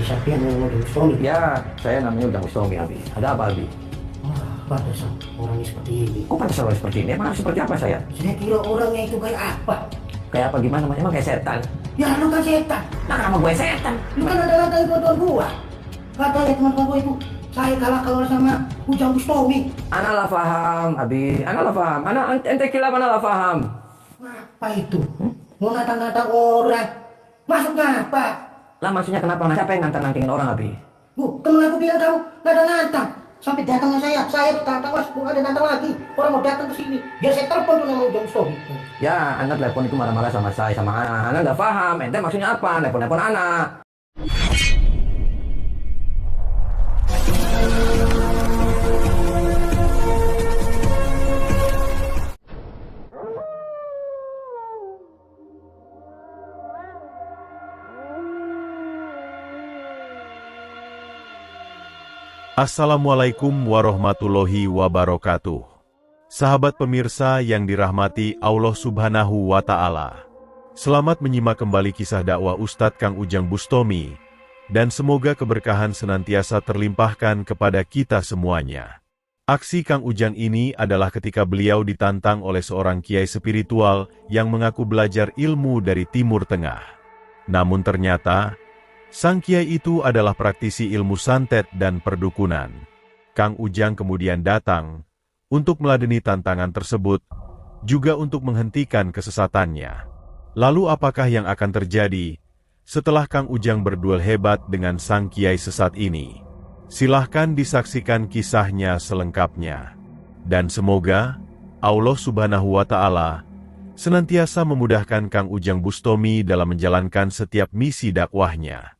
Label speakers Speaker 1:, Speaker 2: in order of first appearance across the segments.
Speaker 1: samping mau Ujang Bustami.
Speaker 2: Ya, saya namanya Ujang Bustami, Abi. Ada apa, Abi?
Speaker 1: Wah, pantesan orangnya seperti ini.
Speaker 2: Kok pada orang seperti ini? Emang seperti apa saya?
Speaker 1: Saya kira orangnya itu kayak apa?
Speaker 2: Kayak apa gimana? Emang kayak setan?
Speaker 1: Ya lu kan setan.
Speaker 2: Nah, kenapa gue setan?
Speaker 1: Lu kan ada ngatain fotoan gua. Katanya teman-teman gua itu saya kalah sama Ujang Bustami.
Speaker 2: Ana lah paham, Abi. Ana lah paham. Ana ente kila mana lah paham.
Speaker 1: Apa itu? Mau nantang-nantang orang. Masuk ngapa?
Speaker 2: Lah maksudnya kenapa? Nah, siapa yang nantang-nantangin orang, Abi?
Speaker 1: Bu, temen aku bilang kamu nggak ada nantang. Sampai datangnya saya ditantang, mas, bukan ada nantang lagi. Orang mau datang ke sini, biar saya telepon tuh nama Ujang Bustami.
Speaker 2: Ya, Anda telepon itu marah-marah sama saya, sama Ana. Ana nggak paham. Ente maksudnya apa? Telepon-telepon Ana.
Speaker 3: Assalamualaikum warahmatullahi wabarakatuh. Sahabat pemirsa yang dirahmati Allah Subhanahu wa Ta'ala. Selamat menyimak kembali kisah dakwah Ustadz Kang Ujang Bustami, dan semoga keberkahan senantiasa terlimpahkan kepada kita semuanya. Aksi Kang Ujang ini adalah ketika beliau ditantang oleh seorang kiai spiritual yang mengaku belajar ilmu dari Timur Tengah. Namun ternyata, sang kiai itu adalah praktisi ilmu santet dan perdukunan. Kang Ujang kemudian datang untuk meladeni tantangan tersebut, juga untuk menghentikan kesesatannya. Lalu apakah yang akan terjadi setelah Kang Ujang berduel hebat dengan sang kiai sesat ini? Silahkan disaksikan kisahnya selengkapnya. Dan semoga Allah Subhanahu wa Ta'ala senantiasa memudahkan Kang Ujang Bustami dalam menjalankan setiap misi dakwahnya.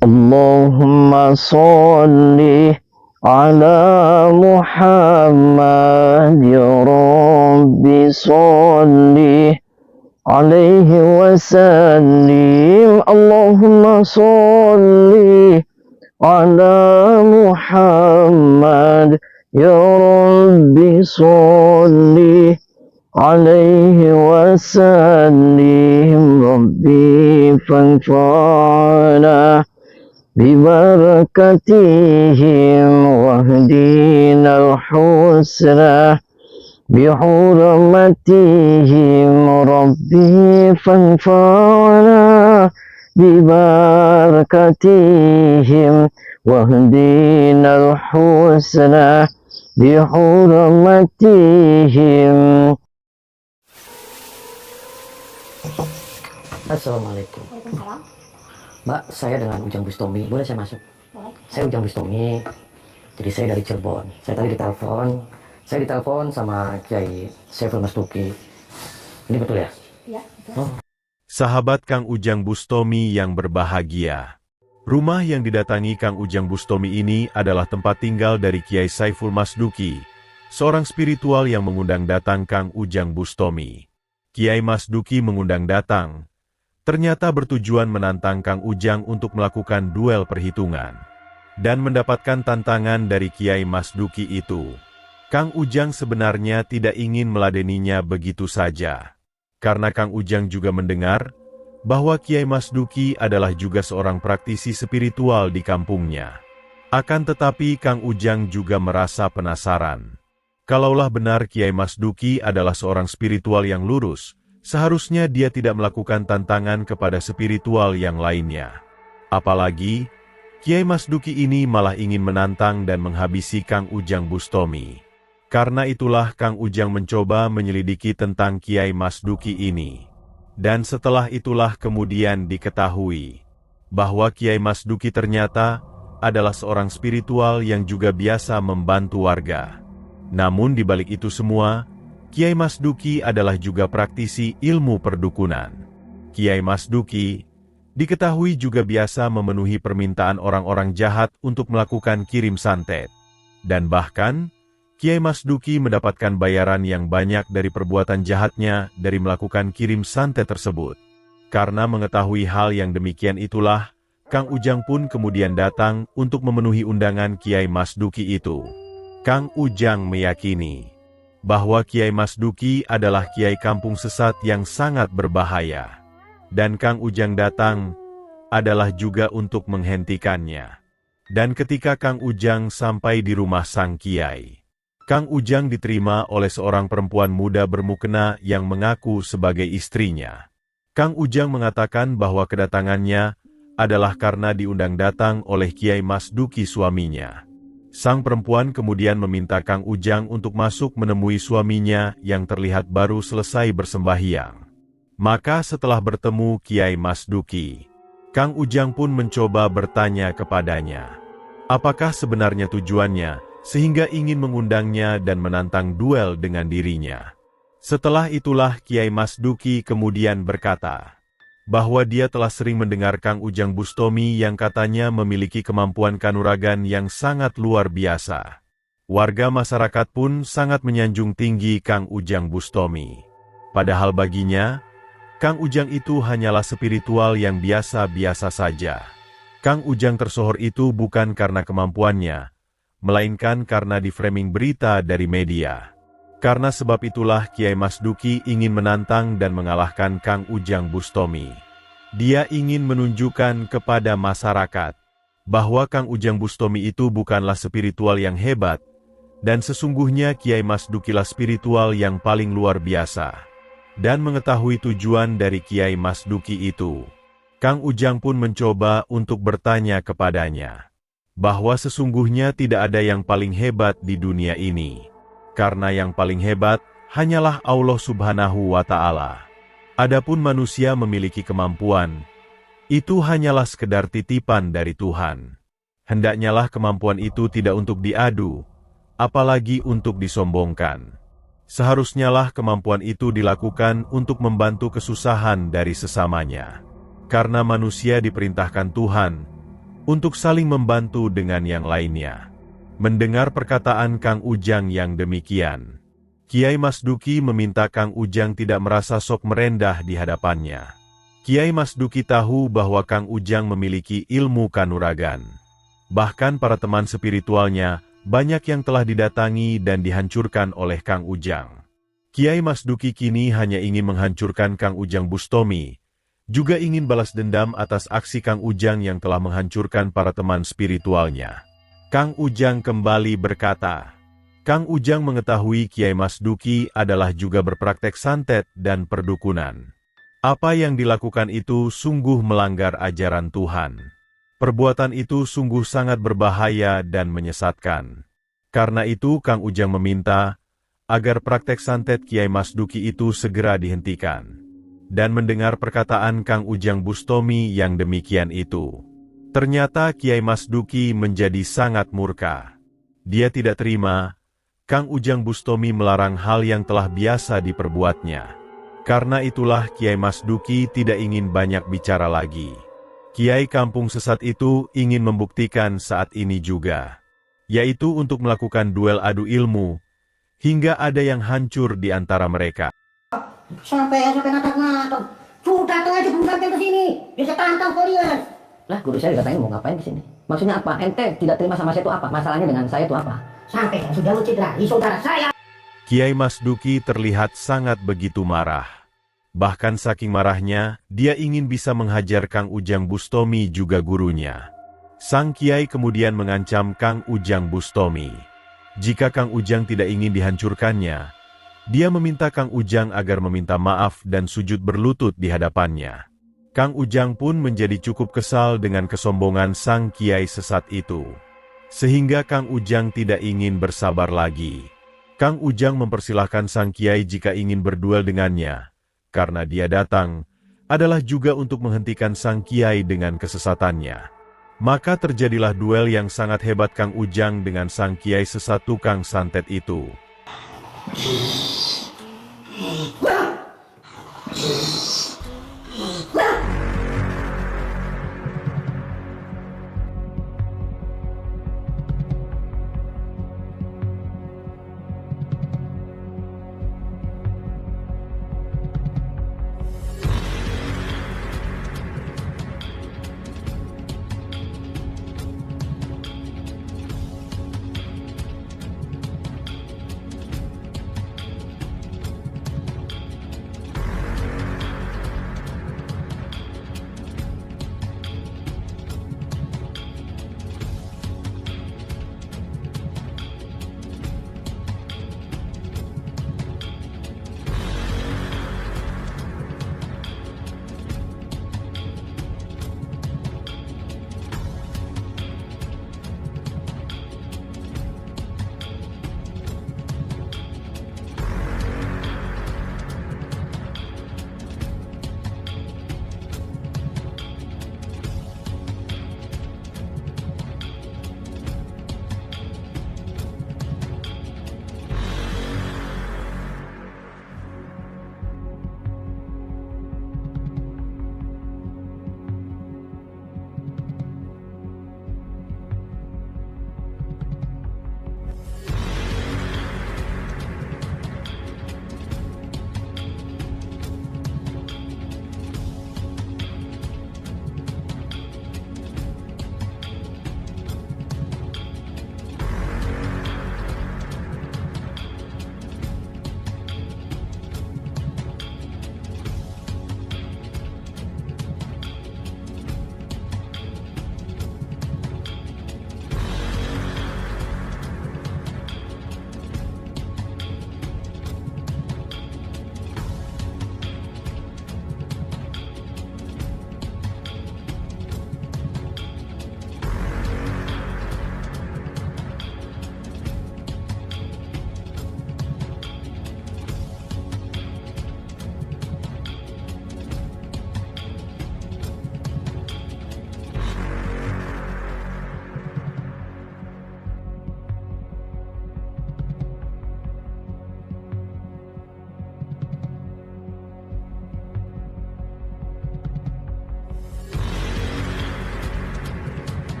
Speaker 4: Allahumma sholli ala Muhammad ya Rabbi sholli alaihi wa sallim. Allahumma sholli ala Muhammad ya Rabbi sholli alaihi wa sallim. Rabbi fanfa'na ببركتهم واهدنا الحسنى بحرمتهم ربي فانفعنا ببركتهم واهدنا الحسنى بحرمتهم.
Speaker 2: Assalamualaikum. Mbak, saya dengan Ujang Bustami, boleh saya masuk? Boleh. Saya Ujang Bustami, jadi saya dari Cirebon. Saya tadi ditelepon sama Kiai Saiful Masduki. Ini betul ya?
Speaker 5: Iya, betul.
Speaker 2: Oh.
Speaker 3: Sahabat Kang Ujang Bustami yang berbahagia. Rumah yang didatangi Kang Ujang Bustami ini adalah tempat tinggal dari Kiai Saiful Masduki, seorang spiritual yang mengundang datang Kang Ujang Bustami. Kiai Masduki mengundang datang, ternyata bertujuan menantang Kang Ujang untuk melakukan duel perhitungan. Dan mendapatkan tantangan dari Kiai Masduki itu. Kang Ujang sebenarnya tidak ingin meladeninya begitu saja. Karena Kang Ujang juga mendengar bahwa Kiai Masduki adalah juga seorang praktisi spiritual di kampungnya. Akan tetapi Kang Ujang juga merasa penasaran. Kalaulah benar Kiai Masduki adalah seorang spiritual yang lurus, seharusnya dia tidak melakukan tantangan kepada spiritual yang lainnya. Apalagi, Kiai Masduki ini malah ingin menantang dan menghabisi Kang Ujang Bustami. Karena itulah Kang Ujang mencoba menyelidiki tentang Kiai Masduki ini. Dan setelah itulah kemudian diketahui bahwa Kiai Masduki ternyata adalah seorang spiritual yang juga biasa membantu warga. Namun di balik itu semua, Kiai Masduki adalah juga praktisi ilmu perdukunan. Kiai Masduki diketahui juga biasa memenuhi permintaan orang-orang jahat untuk melakukan kirim santet. Dan bahkan, Kiai Masduki mendapatkan bayaran yang banyak dari perbuatan jahatnya dari melakukan kirim santet tersebut. Karena mengetahui hal yang demikian itulah, Kang Ujang pun kemudian datang untuk memenuhi undangan Kiai Masduki itu. Kang Ujang meyakini bahwa Kiai Mas Duki adalah kiai kampung sesat yang sangat berbahaya. Dan Kang Ujang datang adalah juga untuk menghentikannya. Dan ketika Kang Ujang sampai di rumah sang kiai, Kang Ujang diterima oleh seorang perempuan muda bermukena yang mengaku sebagai istrinya. Kang Ujang mengatakan bahwa kedatangannya adalah karena diundang datang oleh Kiai Mas Duki suaminya. Sang perempuan kemudian meminta Kang Ujang untuk masuk menemui suaminya yang terlihat baru selesai bersembahyang. Maka setelah bertemu Kiai Mas Duki, Kang Ujang pun mencoba bertanya kepadanya, apakah sebenarnya tujuannya sehingga ingin mengundangnya dan menantang duel dengan dirinya. Setelah itulah Kiai Mas Duki kemudian berkata, bahwa dia telah sering mendengar Kang Ujang Bustomi yang katanya memiliki kemampuan kanuragan yang sangat luar biasa. Warga masyarakat pun sangat menyanjung tinggi Kang Ujang Bustomi. Padahal baginya, Kang Ujang itu hanyalah spiritual yang biasa-biasa saja. Kang Ujang tersohor itu bukan karena kemampuannya, melainkan karena di-framing berita dari media. Karena sebab itulah Kiai Mas Duki ingin menantang dan mengalahkan Kang Ujang Bustomi. Dia ingin menunjukkan kepada masyarakat bahwa Kang Ujang Bustomi itu bukanlah spiritual yang hebat, dan sesungguhnya Kiai Mas Duki lah spiritual yang paling luar biasa. Dan mengetahui tujuan dari Kiai Mas Duki itu, Kang Ujang pun mencoba untuk bertanya kepadanya, bahwa sesungguhnya tidak ada yang paling hebat di dunia ini. Karena yang paling hebat hanyalah Allah Subhanahu wa Ta'ala. Adapun manusia memiliki kemampuan, itu hanyalah sekedar titipan dari Tuhan. Hendaknyalah kemampuan itu tidak untuk diadu, apalagi untuk disombongkan. Seharusnyalah kemampuan itu dilakukan untuk membantu kesusahan dari sesamanya. Karena manusia diperintahkan Tuhan untuk saling membantu dengan yang lainnya. Mendengar perkataan Kang Ujang yang demikian, Kiai Mas Duki meminta Kang Ujang tidak merasa sok merendah di hadapannya. Kiai Mas Duki tahu bahwa Kang Ujang memiliki ilmu kanuragan. Bahkan para teman spiritualnya banyak yang telah didatangi dan dihancurkan oleh Kang Ujang. Kiai Mas Duki kini hanya ingin menghancurkan Kang Ujang Bustomi, juga ingin balas dendam atas aksi Kang Ujang yang telah menghancurkan para teman spiritualnya. Kang Ujang kembali berkata, Kang Ujang mengetahui Kiai Mas Duki adalah juga berpraktek santet dan perdukunan. Apa yang dilakukan itu sungguh melanggar ajaran Tuhan. Perbuatan itu sungguh sangat berbahaya dan menyesatkan. Karena itu Kang Ujang meminta agar praktek santet Kiai Mas Duki itu segera dihentikan. Dan mendengar perkataan Kang Ujang Bustomi yang demikian itu, ternyata Kiai Mas Duki menjadi sangat murka. Dia tidak terima Kang Ujang Bustomi melarang hal yang telah biasa diperbuatnya. Karena itulah Kiai Mas Duki tidak ingin banyak bicara lagi. Kiai kampung sesat itu ingin membuktikan saat ini juga, yaitu untuk melakukan duel adu ilmu, hingga ada yang hancur di antara mereka.
Speaker 1: Sampai natak-natak. Sudah datang aja belum sampai ke sini. Bisa tantang kalian.
Speaker 2: Lah, guru saya datangnya mau ngapain di sini? Maksudnya apa? Ente tidak terima sama saya itu apa? Masalahnya dengan saya itu apa?
Speaker 1: Sampai yang sudah mencederai saudara saya.
Speaker 3: Kiai Mas Duki terlihat sangat begitu marah. Bahkan saking marahnya, dia ingin bisa menghajar Kang Ujang Bustomi juga gurunya. Sang Kiai kemudian mengancam Kang Ujang Bustomi. Jika Kang Ujang tidak ingin dihancurkannya, dia meminta Kang Ujang agar meminta maaf dan sujud berlutut di hadapannya. Kang Ujang pun menjadi cukup kesal dengan kesombongan sang kiai sesat itu. Sehingga Kang Ujang tidak ingin bersabar lagi. Kang Ujang mempersilahkan sang kiai jika ingin berduel dengannya. Karena dia datang, adalah juga untuk menghentikan sang kiai dengan kesesatannya. Maka terjadilah duel yang sangat hebat Kang Ujang dengan sang kiai sesat tukang santet itu.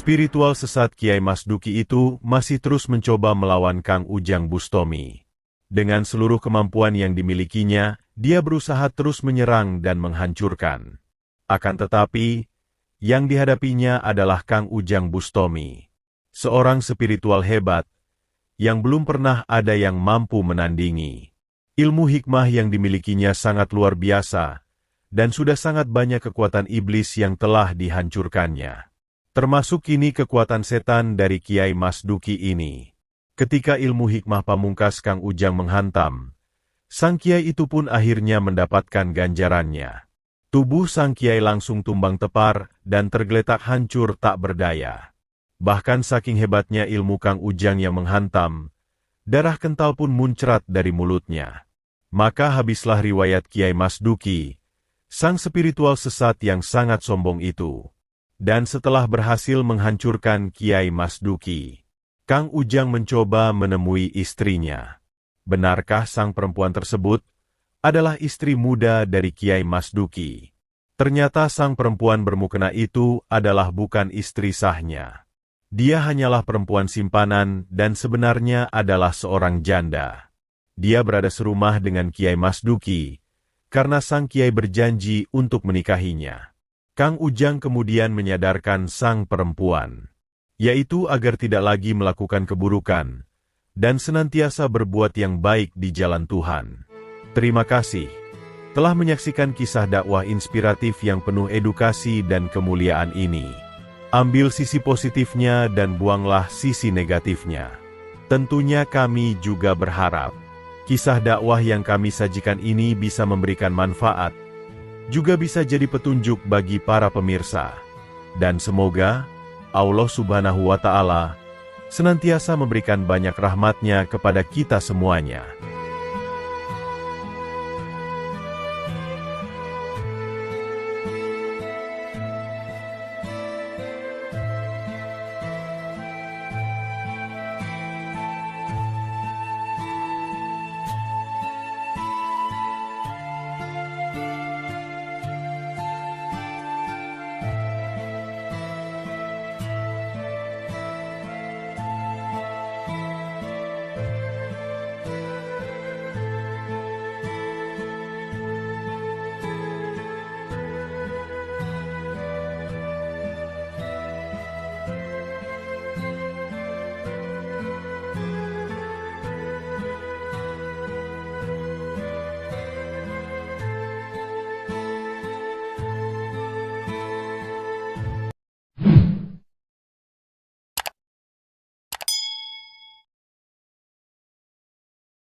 Speaker 3: Spiritual sesat Kiai Mas Duki itu masih terus mencoba melawan Kang Ujang Bustomi. Dengan seluruh kemampuan yang dimilikinya, dia berusaha terus menyerang dan menghancurkan. Akan tetapi, yang dihadapinya adalah Kang Ujang Bustomi, seorang spiritual hebat, yang belum pernah ada yang mampu menandingi. Ilmu hikmah yang dimilikinya sangat luar biasa, dan sudah sangat banyak kekuatan iblis yang telah dihancurkannya. Termasuk kini kekuatan setan dari Kiai Mas Duki ini. Ketika ilmu hikmah pamungkas Kang Ujang menghantam, sang Kiai itu pun akhirnya mendapatkan ganjarannya. Tubuh sang Kiai langsung tumbang tepar dan tergeletak hancur tak berdaya. Bahkan saking hebatnya ilmu Kang Ujang yang menghantam, darah kental pun muncrat dari mulutnya. Maka habislah riwayat Kiai Mas Duki, sang spiritual sesat yang sangat sombong itu. Dan setelah berhasil menghancurkan Kiai Mas Duki, Kang Ujang mencoba menemui istrinya. Benarkah sang perempuan tersebut adalah istri muda dari Kiai Mas Duki? Ternyata sang perempuan bermukena itu adalah bukan istri sahnya. Dia hanyalah perempuan simpanan dan sebenarnya adalah seorang janda. Dia berada serumah dengan Kiai Mas Duki, karena sang Kiai berjanji untuk menikahinya. Kang Ujang kemudian menyadarkan sang perempuan, yaitu agar tidak lagi melakukan keburukan, dan senantiasa berbuat yang baik di jalan Tuhan. Terima kasih telah menyaksikan kisah dakwah inspiratif yang penuh edukasi dan kemuliaan ini. Ambil sisi positifnya dan buanglah sisi negatifnya. Tentunya kami juga berharap kisah dakwah yang kami sajikan ini bisa memberikan manfaat, juga bisa jadi petunjuk bagi para pemirsa. Dan semoga Allah Subhanahu wa Ta'ala senantiasa memberikan banyak rahmat-Nya kepada kita semuanya.